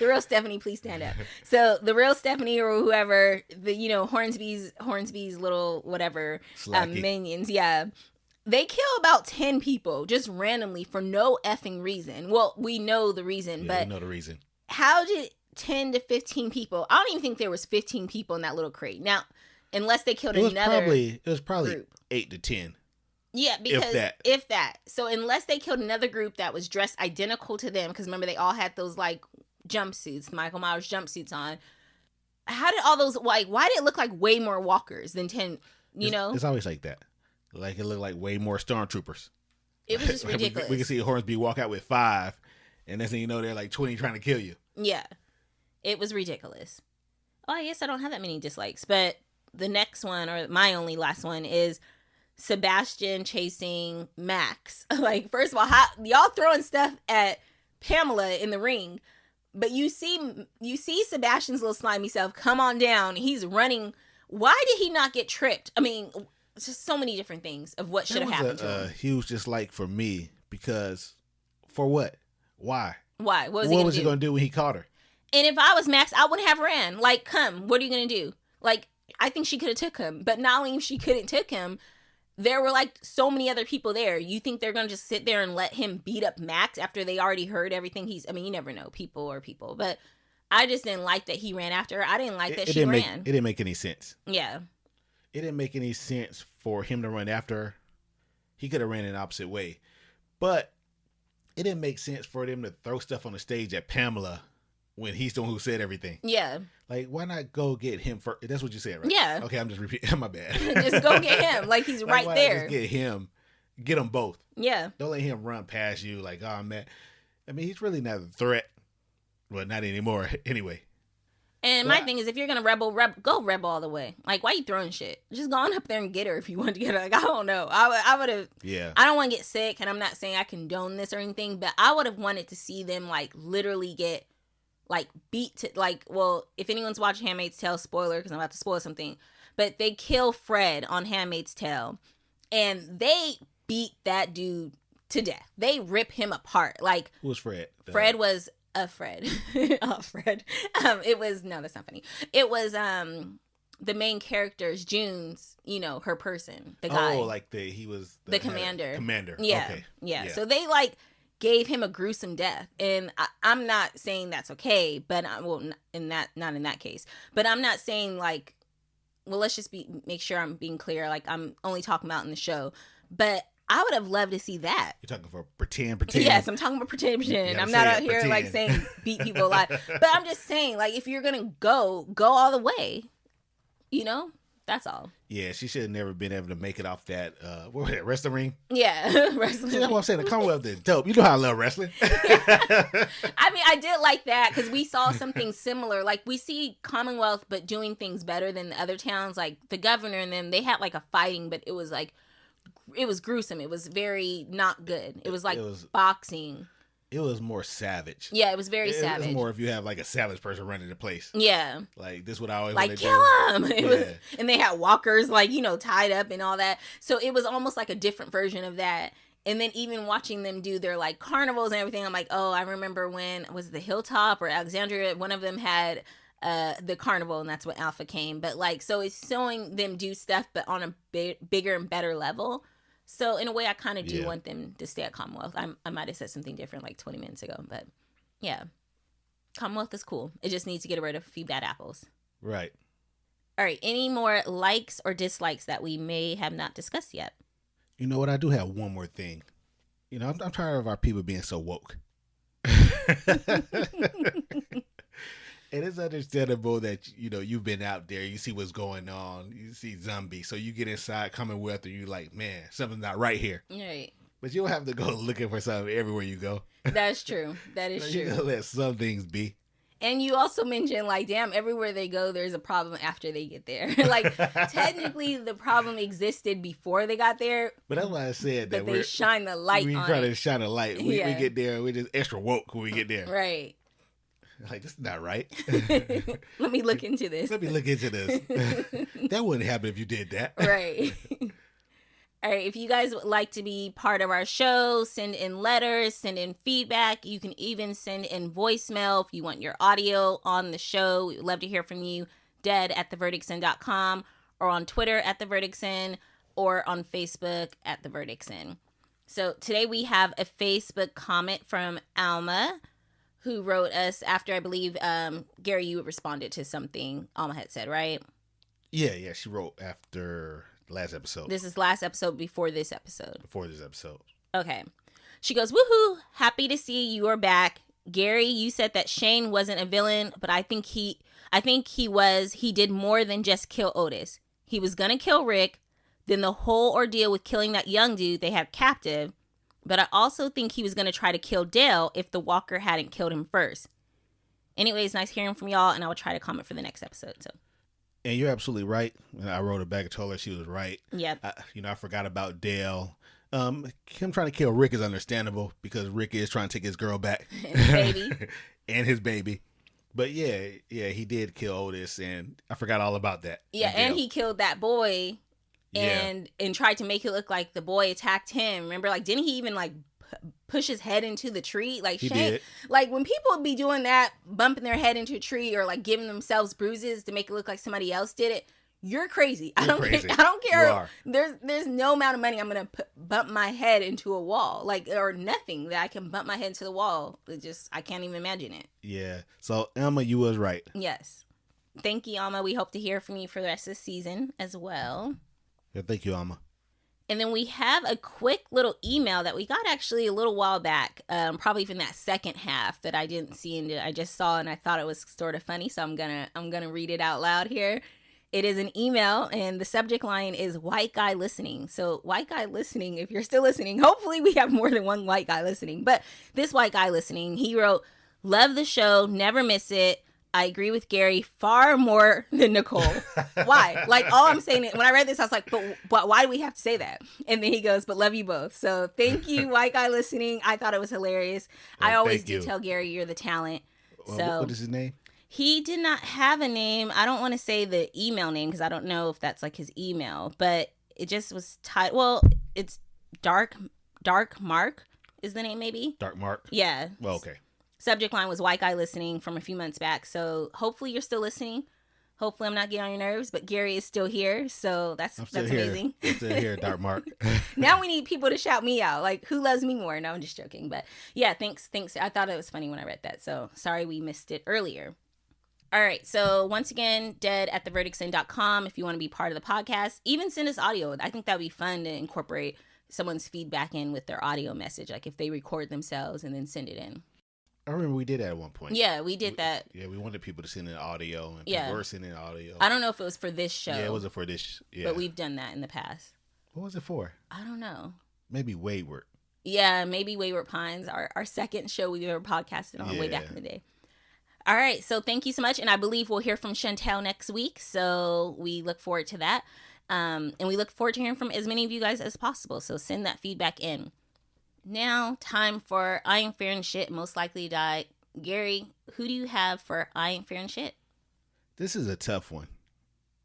real Stephanie, please stand up. So the real Stephanie or whoever, Hornsby's little whatever minions, yeah. They kill about 10 people just randomly for no effing reason. Well, we know the reason, but... we know the reason. How did 10 to 15 people... I don't even think there was 15 people in that little crate. Now, unless they killed another It was probably group. 8 to 10. Yeah, because... If that. So, unless they killed another group that was dressed identical to them, because remember, they all had those, like, jumpsuits, Michael Myers jumpsuits on. How did all those... Like, why did it look like way more walkers than 10, know? It's always like that. Like, it looked like way more stormtroopers. It was just ridiculous. We can see Hornsby walk out with 5, and next thing you know, they're like 20 trying to kill you. Yeah. It was ridiculous. Oh, I guess I don't have that many dislikes. But the next one, or my only last one, is Sebastian chasing Max. Like, first of all, y'all throwing stuff at Pamela in the ring, but you see Sebastian's little slimy self come on down. He's running. Why did he not get tripped? I mean... just so many different things of what should have happened to him. A huge dislike for me because for what? Why? Why? What was he going to do when he caught her? And if I was Max, I wouldn't have ran. Like, come, what are you going to do? Like, I think she could have took him. But not only if she couldn't took him, there were like so many other people there. You think they're going to just sit there and let him beat up Max after they already heard everything I mean, you never know. People are people. But I just didn't like that he ran after her. I didn't like that she ran. It didn't make any sense. Yeah. It didn't make any sense for him to run after her. He could have ran in the opposite way. But it didn't make sense for them to throw stuff on the stage at Pamela when he's the one who said everything. Yeah. Like, why not go get him first? That's what you said, right? Yeah. Okay, I'm just repeating. My bad. Just go get him. Like, he's right there. Just get him. Get them both. Yeah. Don't let him run past you like, oh, man. I mean, he's really not a threat. Well, not anymore. Anyway. And my thing is, if you're going to go rebel all the way. Like, why are you throwing shit? Just go on up there and get her if you want to get her. Like, I don't know. I would have... Yeah. I don't want to get sick, and I'm not saying I condone this or anything, but I would have wanted to see them, like, literally get, like, beat to... Like, well, if anyone's watching Handmaid's Tale, spoiler, because I'm about to spoil something, but they kill Fred on Handmaid's Tale, and they beat that dude to death. They rip him apart. Like... Who was Fred? Fred was... Fred. Oh, Fred. It was, no, that's not funny. It was the main character's June's, her person, the guy. Oh, like he was the commander. Commander. Yeah. Okay. Yeah. So they like gave him a gruesome death, and I'm not saying that's okay, but not in that case. But I'm not saying like, well, let's just make sure I'm being clear. Like, I'm only talking about in the show, but I would have loved to see that. You're talking for pretend. Yes, I'm talking about pretend. I'm not out here like saying beat people alive. But I'm just saying, like, if you're gonna go all the way. That's all. Yeah, she should have never been able to make it off that wrestling ring. Yeah, wrestling. See, that's what I'm saying. The Commonwealth is dope. You know how I love wrestling. I mean, I did like that because we saw something similar. Like, we see Commonwealth, but doing things better than the other towns. Like the governor and them, they had like a fighting, but it was like. It was gruesome. It was very not good. It was like boxing. It was more savage. Yeah, it was very savage. It was more if you have like a savage person running the place. Yeah. Like, this is what I always like, kill him. And they had walkers like, tied up and all that. So it was almost like a different version of that. And then even watching them do their like carnivals and everything, I'm like, oh, I remember when, was it the Hilltop or Alexandria? One of them had the carnival, and that's when Alpha came. But like, so it's showing them do stuff, but on a bigger and better level. So in a way, I kind of do want them to stay at Commonwealth. I might have said something different like 20 minutes ago, but yeah, Commonwealth is cool. It just needs to get rid of a few bad apples. Right. All right. Any more likes or dislikes that we may have not discussed yet? You know what? I do have one more thing. I'm tired of our people being so woke. And it's understandable that, you've been out there, you see what's going on, you see zombies, so you get inside Commonwealth and you're like, man, something's not right here. Right. But you don't have to go looking for something everywhere you go. That's true. That is true. You gotta let some things be. And you also mentioned, like, damn, everywhere they go, there's a problem after they get there. Like, technically, the problem existed before they got there. But that's why I said that they shine the light on it. We try to shine a light. We get there, we're just extra woke when we get there. Right. Like, this is not right. Let me look into this. That wouldn't happen if you did that. Right. All right, if you guys would like to be part of our show, send in letters, send in feedback. You can even send in voicemail if you want your audio on the show. We'd love to hear from you. dead@theverdictsin.com or on Twitter @theverdictsin or on Facebook @theverdictsin. So today we have a Facebook comment from Alma, who wrote us after, I believe, Gary, you responded to something Alma had said, right? Yeah, she wrote after last episode. This is last episode before this episode. Before this episode. Okay. She goes, woohoo, happy to see you are back. Gary, you said that Shane wasn't a villain, but I think he was. He did more than just kill Otis. He was going to kill Rick, then the whole ordeal with killing that young dude they have captive, but I also think he was going to try to kill Dale if the walker hadn't killed him first. Anyways, nice hearing from y'all, and I will try to comment for the next episode, so. And you're absolutely right. I wrote her back and told her she was right. Yep. I forgot about Dale. Him trying to kill Rick is understandable because Rick is trying to take his girl back. And his baby. And his baby. But yeah, he did kill Otis, and I forgot all about that. Yeah, and he killed that boy and tried to make it look like the boy attacked him. Remember, like, didn't he even, like, push his head into the tree? Like, he Shane, did. Like, when people be doing that, bumping their head into a tree or, like, giving themselves bruises to make it look like somebody else did it, you're crazy. I don't care. There's no amount of money I'm gonna bump my head into a wall, like, or nothing that I can bump my head into the wall. I can't even imagine it. Yeah. So Emma, you was right. Yes. Thank you, Alma. We hope to hear from you for the rest of the season as well. Yeah, thank you, Alma. And then we have a quick little email that we got actually a little while back, probably from that second half that I didn't see and I just saw and I thought it was sort of funny, so I'm gonna read it out loud here. It is an email and the subject line is white guy listening. So white guy listening, if you're still listening, hopefully we have more than one white guy listening. But this white guy listening, he wrote, "Love the show, never miss it. I agree with Gary far more than Nicole." Why? Like, all I'm saying, when I read this, I was like, but why do we have to say that? And then he goes, "But love you both." So thank you, white guy listening. I thought it was hilarious. I always do tell Gary you're the talent. So what is his name? He did not have a name. I don't want to say the email name because I don't know if that's like his email, but it just was titled. Well, it's Dark Mark is the name, maybe. Dark Mark. Yeah. Well, okay. Subject line was white guy listening from a few months back. So hopefully you're still listening. Hopefully I'm not getting on your nerves, but Gary is still here. So that's amazing. I'm still here, Dark Mark. Now we need people to shout me out. Like, who loves me more? No, I'm just joking. But yeah, thanks. I thought it was funny when I read that. So sorry we missed it earlier. All right. So once again, dead@theverdictsin.com if you want to be part of the podcast. Even send us audio. I think that would be fun to incorporate someone's feedback in with their audio message. Like if they record themselves and then send it in. I remember we did that at one point. Yeah, we did that. Yeah, we wanted people to send in audio, and people were sending in audio. I don't know if it was for this show. Yeah, it wasn't for this. Yeah, but we've done that in the past. What was it for? I don't know. Maybe Wayward. Yeah, maybe Wayward Pines, our second show we ever podcasted on way back in the day. All right, so thank you so much, and I believe we'll hear from Chantel next week, so we look forward to that. And we look forward to hearing from as many of you guys as possible, so send that feedback in. Now, time for I Ain't Fair and Shit, Most Likely to Die. Gary, who do you have for I Ain't Fair and Shit? This is a tough one.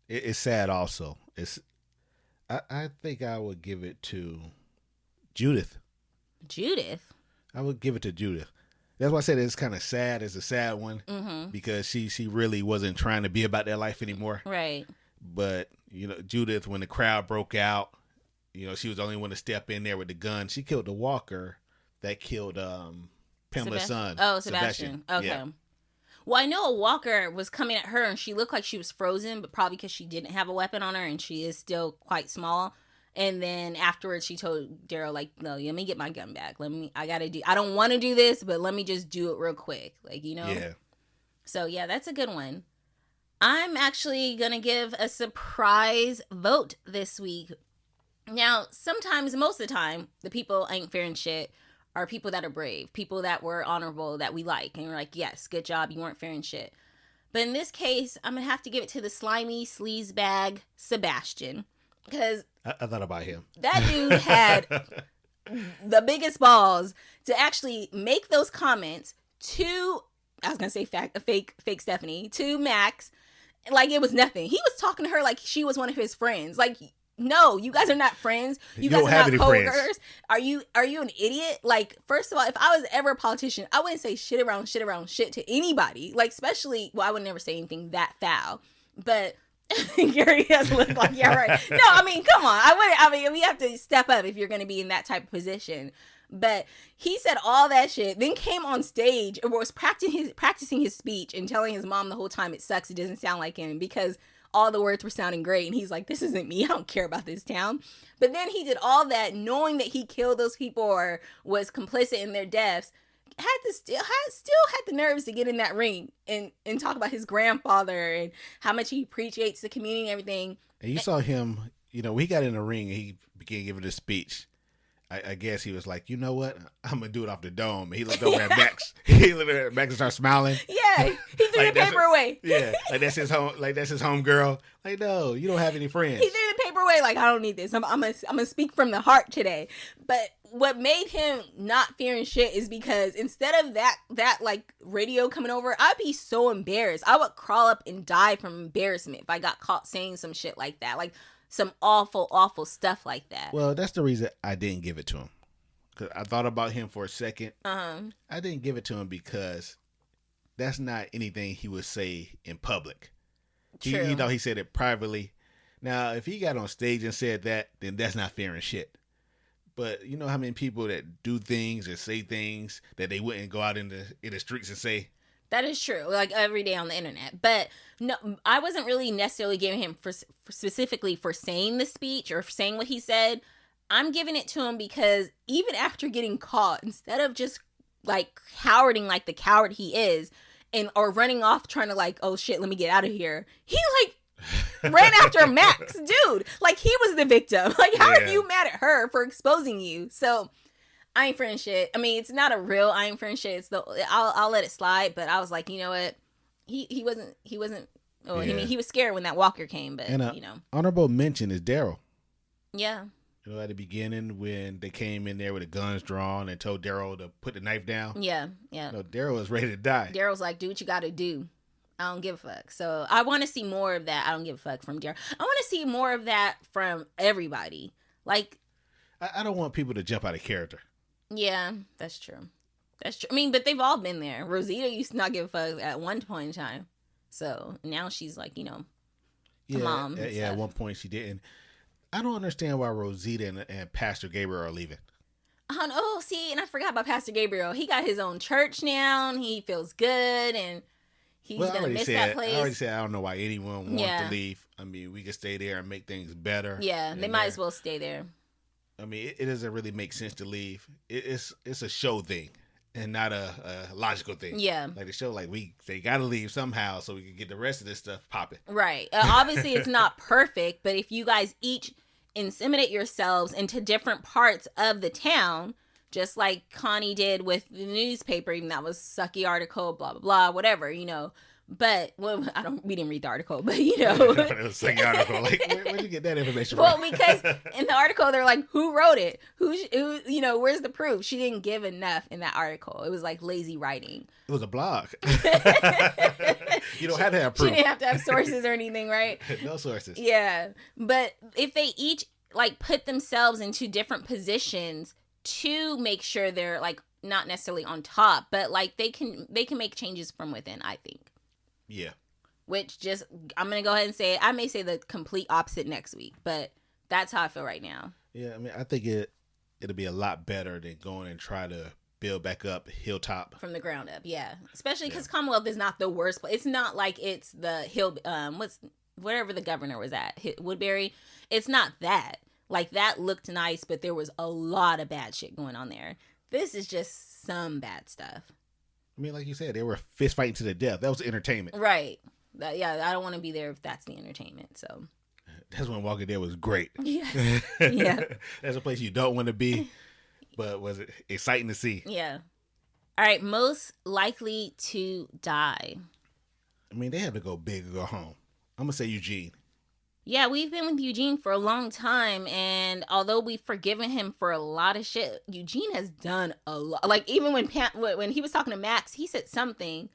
It's sad also. I think I would give it to Judith. Judith? I would give it to Judith. That's why I said it's kind of sad. It's a sad one because she really wasn't trying to be about that life anymore. Right. But, Judith, when the crowd broke out, she was the only one to step in there with the gun. She killed the walker that killed Pamela's son. Oh, Sebastian. Okay. Yeah. Well, I know a walker was coming at her and she looked like she was frozen, but probably because she didn't have a weapon on her and she is still quite small. And then afterwards, she told Daryl, like, "No, let me get my gun back. I don't want to do this, but let me just do it real quick." Like, Yeah. So yeah, that's a good one. I'm actually going to give a surprise vote this week. Now, sometimes, most of the time, the people ain't fair and shit are people that are brave, people that were honorable, that we like. And you're like, yes, good job, you weren't fair and shit. But in this case, I'm going to have to give it to the slimy sleazebag Sebastian. Because I thought about him. That dude had the biggest balls to actually make those comments to, I was going to say fake Stephanie, to Max. Like it was nothing. He was talking to her like she was one of his friends. Like, no, you guys are not friends. You guys are not coworkers. Are you an idiot? Like, first of all, if I was ever a politician, I wouldn't say shit around shit to anybody. Like, especially, well, I would never say anything that foul. But Gary has looked like, yeah, right. No, I mean, come on. We have to step up if you're going to be in that type of position. But he said all that shit, then came on stage and was practicing his speech and telling his mom the whole time it sucks, it doesn't sound like him, because all the words were sounding great. And he's like, this isn't me. I don't care about this town. But then he did all that knowing that he killed those people or was complicit in their deaths. Still had the nerves to get in that ring and talk about his grandfather and how much he appreciates the community and everything. And you saw him, when he got in the ring and he began giving his speech. I guess he was like, you know what? I'm going to do it off the dome. And he looked over at Max. He looked at Max and started smiling. Yeah. He threw the paper away. Yeah. Like that's his home girl. Like, no, you don't have any friends. He threw the paper away. Like, I don't need this. I'm gonna speak from the heart today. But what made him not fearing shit is because instead of that like radio coming over, I'd be so embarrassed. I would crawl up and die from embarrassment if I got caught saying some shit like that. Like, some awful, awful stuff like that. Well, that's the reason I didn't give it to him. Because I thought about him for a second. Uh-huh. I didn't give it to him because that's not anything he would say in public. True. He said it privately. Now, if he got on stage and said that, then that's not fair and shit. But you know how many people that do things or say things that they wouldn't go out in the streets and say? That is true, like every day on the internet. But no, I wasn't really necessarily giving him for specifically for saying the speech or saying what he said. I'm giving it to him because even after getting caught, instead of just like cowarding like the coward he is, or running off trying to like, oh shit, let me get out of here, he like ran after Max, dude. Like he was the victim. Like how are you mad at her for exposing you? So. I ain't friend shit. I mean, it's not a real I ain't friend shit. It's I'll let it slide. But I was like, you know what? He wasn't. Oh, yeah. I mean, he was scared when that walker came. But and honorable mention is Daryl. Yeah. At the beginning when they came in there with the guns drawn and told Daryl to put the knife down. Yeah. Daryl was ready to die. Daryl's like, do what you got to do. I don't give a fuck. So I want to see more of that. I don't give a fuck from Daryl. I want to see more of that from everybody. Like, I don't want people to jump out of character. Yeah, that's true. I mean, but they've all been there. Rosita used to not give a fuck at one point in time. So now she's like, a mom. Yeah, at one point she didn't. I don't understand why Rosita and Pastor Gabriel are leaving. Oh, see, and I forgot about Pastor Gabriel. He got his own church now. He feels good, and he's going to miss that place. I already said I don't know why anyone wants to leave. I mean, we can stay there and make things better. Yeah, they might as well stay there. I mean, it doesn't really make sense to leave. It's a show thing and not a logical thing. Yeah. Like the show, they got to leave somehow so we can get the rest of this stuff popping. Right. Obviously, it's not perfect, but if you guys each inseminate yourselves into different parts of the town, just like Connie did with the newspaper, even that was sucky article, blah, blah, blah, whatever, But we didn't read the article, but it was a second article. Like, where'd you get that information from? Well, because in the article they're like, who wrote it? Who? Where's the proof? She didn't give enough in that article. It was like lazy writing. It was a blog. You don't have to have proof. She didn't have to have sources or anything, right? No sources. Yeah, but if they each like put themselves into different positions to make sure they're like not necessarily on top, but like they can make changes from within, I think. Yeah. Which I'm going to go ahead and say it. I may say the complete opposite next week, but that's how I feel right now. Yeah, I mean, I think it'll be a lot better than going and try to build back up Hilltop. From the ground up, yeah. Especially because Commonwealth is not the worst place. It's not like it's the whatever the governor was at, Woodbury. It's not that. Like, that looked nice, but there was a lot of bad shit going on there. This is just some bad stuff. I I mean, like you said, they were fist fighting to the death. That was entertainment. Right. Yeah, I don't want to be there if that's the entertainment. So that's when Walking Dead was great. Yeah. Yeah. That's a place you don't want to be, but was it exciting to see? Yeah. All right. Most likely to die. I mean, they have to go big or go home. I'm going to say Eugene. Yeah, we've been with Eugene for a long time, and although we've forgiven him for a lot of shit, Eugene has done a lot. Like, even when he was talking to Max, he said something,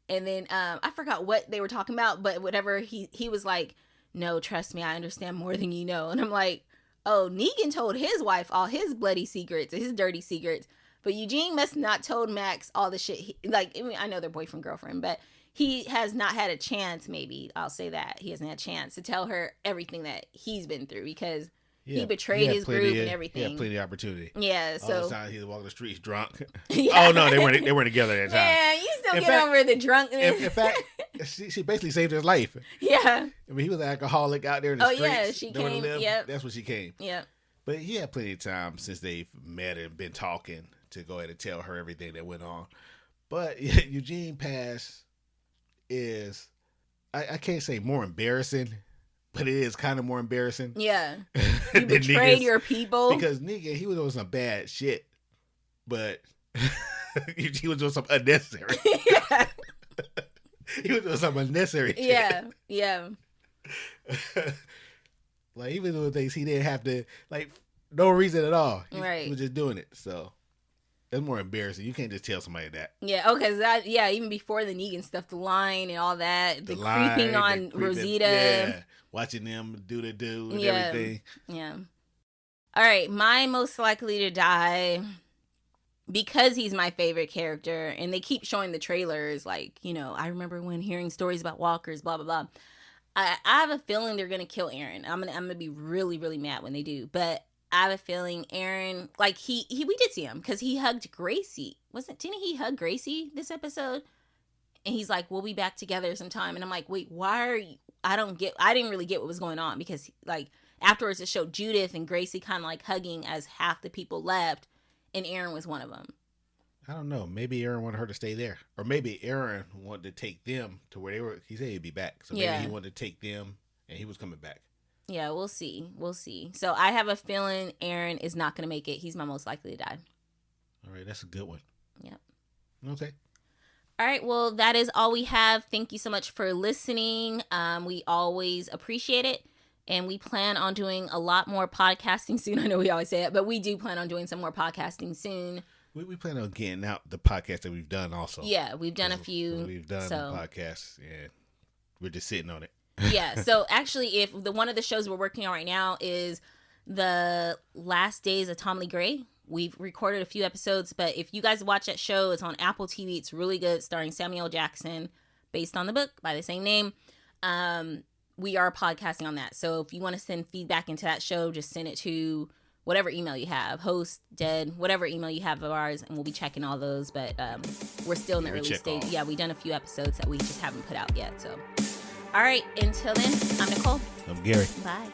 and then I forgot what they were talking about, but whatever, he was like, no, trust me, I understand more than you know. And I'm like, oh, Negan told his wife all his bloody secrets, his dirty secrets, but Eugene must not told Max all the shit. I know they're boyfriend, girlfriend, but he has not had a chance, maybe. I'll say that. He hasn't had a chance to tell her everything that he's been through because he betrayed his group and everything. He had plenty of opportunity. Yeah, so. All the time he was walking the streets drunk. Yeah. Oh, no, they weren't together at that time. Yeah, you still get over the drunkenness. In fact, she basically saved his life. Yeah. I mean, he was an alcoholic out there in the streets. Oh, yeah, she came. Yep. That's when she came. Yep. But he had plenty of time since they've met and been talking to go ahead and tell her everything that went on. But Eugene passed is, I can't say more embarrassing, but it is kind of more embarrassing. Yeah. You betrayed your people. Because Negan, he was doing some bad shit, but he was doing some unnecessary. Yeah. He was doing some unnecessary shit. Yeah. Yeah. Like, even doing things he didn't have to, like, no reason at all. Right. He was just doing it, so. That's more embarrassing. You can't just tell somebody that. Yeah, okay. Even before the Negan stuff, the line and all that, the creeping on Rosita. Yeah, watching them do the do and everything. Yeah. All right, my most likely to die, because he's my favorite character, and they keep showing the trailers, like, I remember when hearing stories about walkers, blah, blah, blah. I have a feeling they're going to kill Aaron. I'm gonna be really, really mad when they do, but I have a feeling Aaron, like we did see him because he hugged Gracie. Didn't he hug Gracie this episode? And he's like, we'll be back together sometime. And I'm like, wait, why are you, I didn't really get what was going on because like afterwards it showed Judith and Gracie kind of like hugging as half the people left and Aaron was one of them. I don't know. Maybe Aaron wanted her to stay there. Or maybe Aaron wanted to take them to where they were. He said he'd be back. So maybe he wanted to take them and he was coming back. Yeah, we'll see. We'll see. So I have a feeling Aaron is not going to make it. He's my most likely to die. All right, that's a good one. Yep. Okay. All right, well, that is all we have. Thank you so much for listening. We always appreciate it. And we plan on doing a lot more podcasting soon. I know we always say it, but we do plan on doing some more podcasting soon. We plan on getting out the podcast that we've done also. Yeah, we've done a few. We've done podcasts, and we're just sitting on it. Yeah, so actually, if one of the shows we're working on right now is the last days of Tom Lee Gray. We've recorded a few episodes, but if you guys watch that show, it's on Apple TV. It's really good, starring Samuel L. Jackson, based on the book by the same name. We are podcasting on that. So if you want to send feedback into that show, just send it to whatever email you have, host, dead, whatever email you have of ours, and we'll be checking all those. But we're still in the early stage. Yeah, we've done a few episodes that we just haven't put out yet. So, all right, until then, I'm Nicole. I'm Gary. Bye.